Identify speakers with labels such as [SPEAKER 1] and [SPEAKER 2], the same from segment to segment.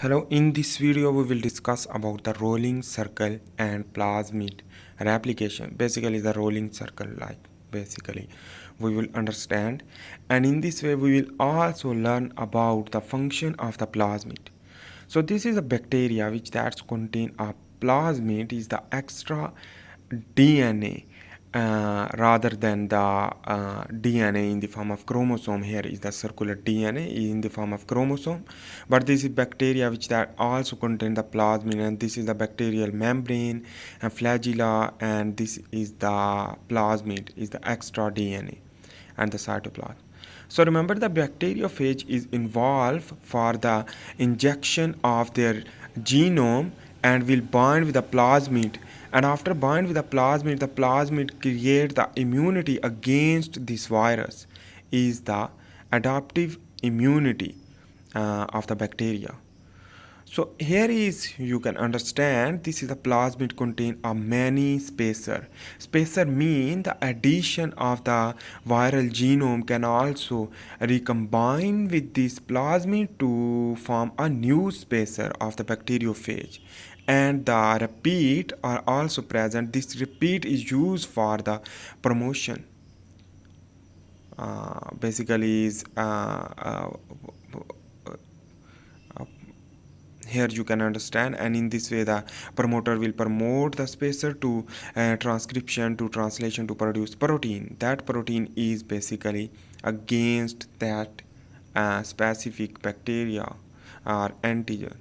[SPEAKER 1] Hello, in this video we will discuss about the rolling circle and plasmid replication. Basically the rolling circle, like basically we will understand, and in this way we will also learn about the function of the plasmid. So this is a bacteria which that contain a plasmid is the extra DNA rather than the DNA in the form of chromosome. Here is the circular DNA in the form of chromosome, but this is bacteria which that also contain the plasmid, and this is the bacterial membrane and flagella, and this is the plasmid is the extra DNA and the cytoplasm. So remember, the bacteriophage is involved for the injection of their genome and will bind with the plasmid, and after bind with the plasmid create the immunity against this virus is the adaptive immunity of the bacteria. So here is, you can understand, this is a plasmid contain a many spacer. Spacer mean the addition of the viral genome can also recombine with this plasmid to form a new spacer of the bacteriophage, and the repeat are also present. This repeat is used for the promotion. Basically is here you can understand, and in this way the promoter will promote the spacer to transcription to translation to produce protein. That protein is basically against that specific bacteria or antigen.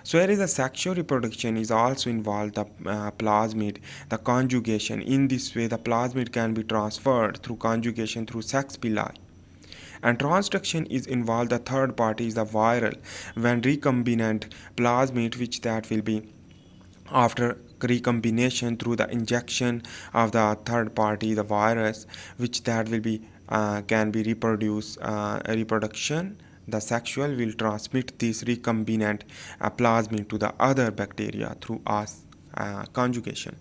[SPEAKER 1] So here is the sexual reproduction is also involved, the plasmid, the conjugation. In this way the plasmid can be transferred through conjugation through sex pili, and transduction is involved. The third party is the viral when recombinant plasmid, which that will be after recombination through the injection of the third party, the virus, which that will be can be reproduced reproduction. The sexual will transmit this recombinant plasmid to the other bacteria through conjugation.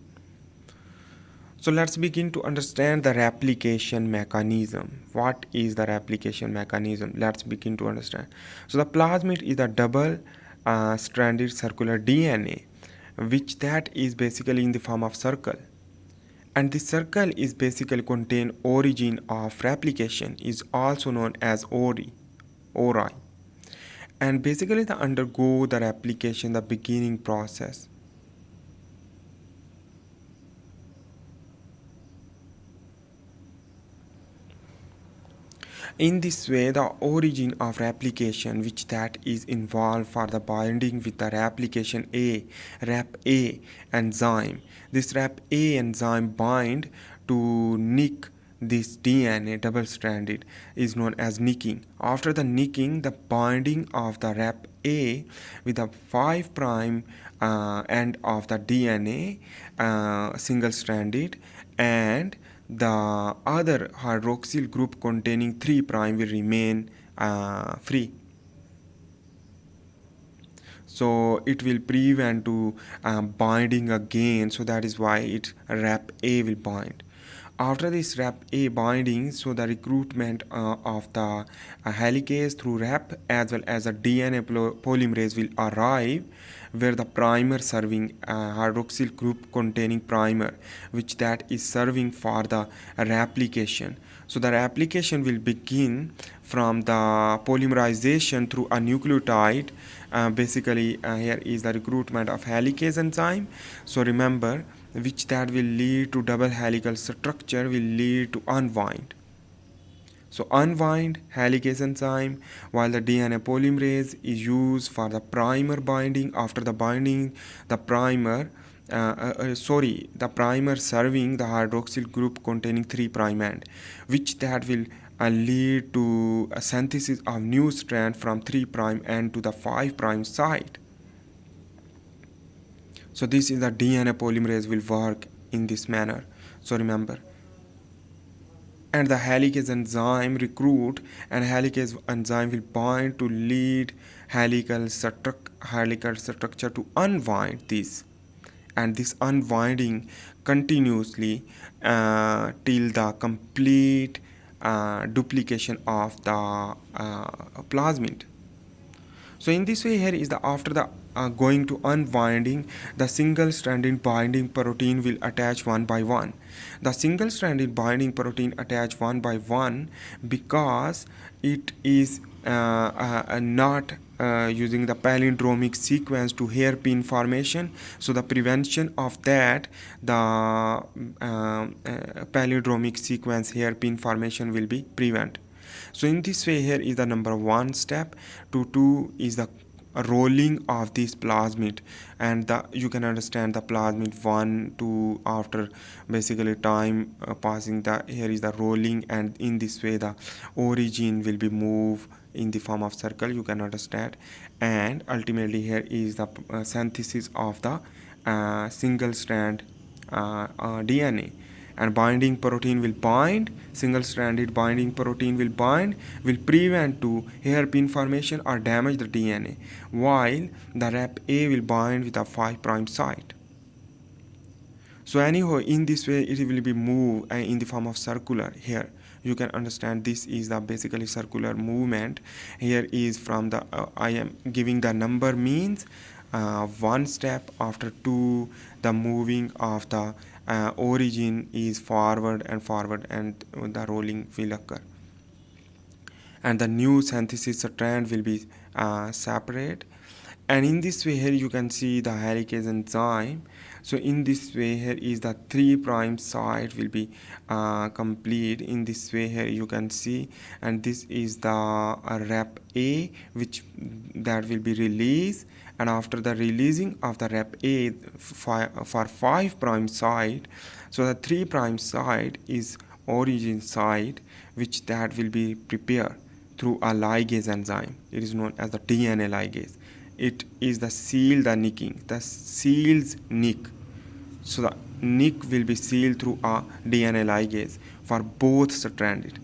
[SPEAKER 1] So let's begin to understand the replication mechanism. What is the replication mechanism? Let's begin to understand. So the plasmid is a double stranded circular DNA, which that is basically in the form of circle. And the circle is basically contain origin of replication, is also known as ori. And basically the undergo the replication, the beginning process. In this way, the origin of replication, which that is involved for the binding with the replication Rep-A enzyme. This Rep-A enzyme bind to nick this DNA double-stranded is known as nicking. After the nicking, the binding of the Rep-A with the 5' end of the DNA single-stranded, and the other hydroxyl group containing 3' will remain free. So it will prevent to binding again, so that is why it Rep-A will bind. After this Rep-A binding, so the recruitment of the helicase through Rep as well as a DNA polymerase will arrive, where the primer serving hydroxyl group containing primer, which that is serving for the replication. So the replication will begin from the polymerization through a nucleotide. Basically here is the recruitment of helicase enzyme. So remember, which that will lead to double helical structure, will lead to unwind. So unwind helicase enzyme, while the DNA polymerase is used for the primer binding. After the binding, the primer the primer serving the hydroxyl group containing 3' end, which that will lead to a synthesis of new strand from 3' end to the 5' site. So this is the DNA polymerase will work in this manner. So remember, and the helicase enzyme recruit, and helicase enzyme will bind to lead helical structure to unwind this, and this unwinding continuously till the complete duplication of the plasmid. So in this way, here is the after the going to unwinding, the single-stranded binding protein will attach one by one. The single-stranded binding protein attach one by one because it is not using the palindromic sequence to hairpin formation. So the prevention of that, the palindromic sequence hairpin formation will be prevent. So in this way, here is the number one step. To two is the rolling of this plasmid, and you can understand the plasmid 1 2 after basically time passing, the here is the rolling, and in this way the origin will be moved in the form of circle, you can understand. And ultimately here is the synthesis of the single strand DNA, and binding protein will bind, single-stranded binding protein will bind, will prevent to hairpin formation or damage the DNA, while the rep A will bind with a 5' site. So anyhow, in this way it will be moved in the form of circular. Here you can understand this is the basically circular movement. Here is from the I am giving the number means one step, after two the moving of the origin is forward, and the rolling will occur, and the new synthesis strand will be separate. And in this way, here you can see the helicase enzyme. So in this way, here is the 3' site will be complete. In this way, here you can see, and this is the rep A, which that will be released. And after the releasing of the rep A for 5' site, so the 3' site is origin site, which that will be prepared through a ligase enzyme. It is known as the DNA ligase. It is the seal, the nicking, the seals nick. So the nick will be sealed through a DNA ligase for both strand.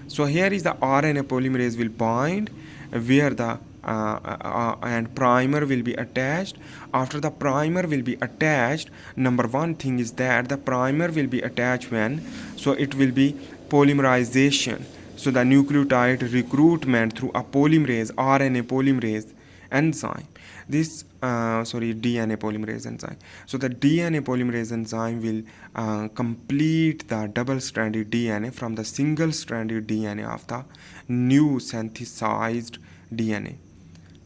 [SPEAKER 1] So here is the RNA polymerase will bind where the and primer will be attached. After the primer will be attached, number one thing is that the primer will be attached when, so it will be polymerization. So the nucleotide recruitment through a polymerase, RNA polymerase enzyme, this DNA polymerase enzyme. So the DNA polymerase enzyme will complete the double-stranded DNA from the single-stranded DNA of the new synthesized DNA.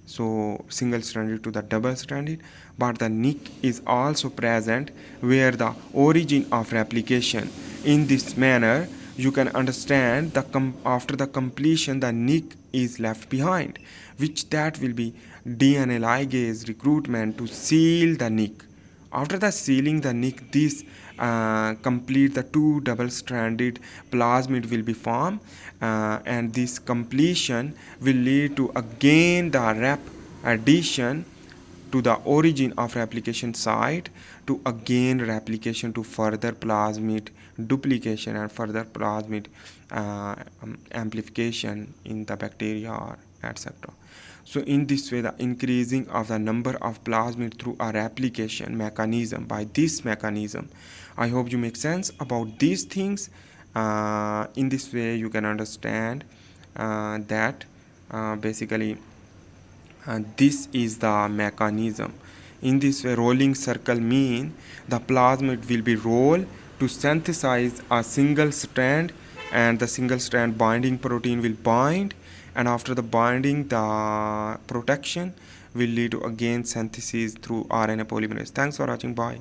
[SPEAKER 1] So single-stranded to the double-stranded, but the nick is also present where the origin of replication. In this manner, you can understand the after the completion, the nick is left behind, which that will be DNA ligase recruitment to seal the nick. After the sealing the nick, this complete the two double-stranded plasmid will be formed, and this completion will lead to again the rep addition to the origin of replication site, to again replication to further plasmid duplication and further plasmid amplification in the bacteria, etc. So in this way, the increasing of the number of plasmid through a replication mechanism, by this mechanism, I hope you make sense about these things. In this way you can understand that basically this is the mechanism. In this way, rolling circle mean the plasmid will be rolled to synthesize a single strand, and the single strand binding protein will bind, and after the binding, the protection will lead to again synthesis through RNA polymerase. Thanks for watching. Bye.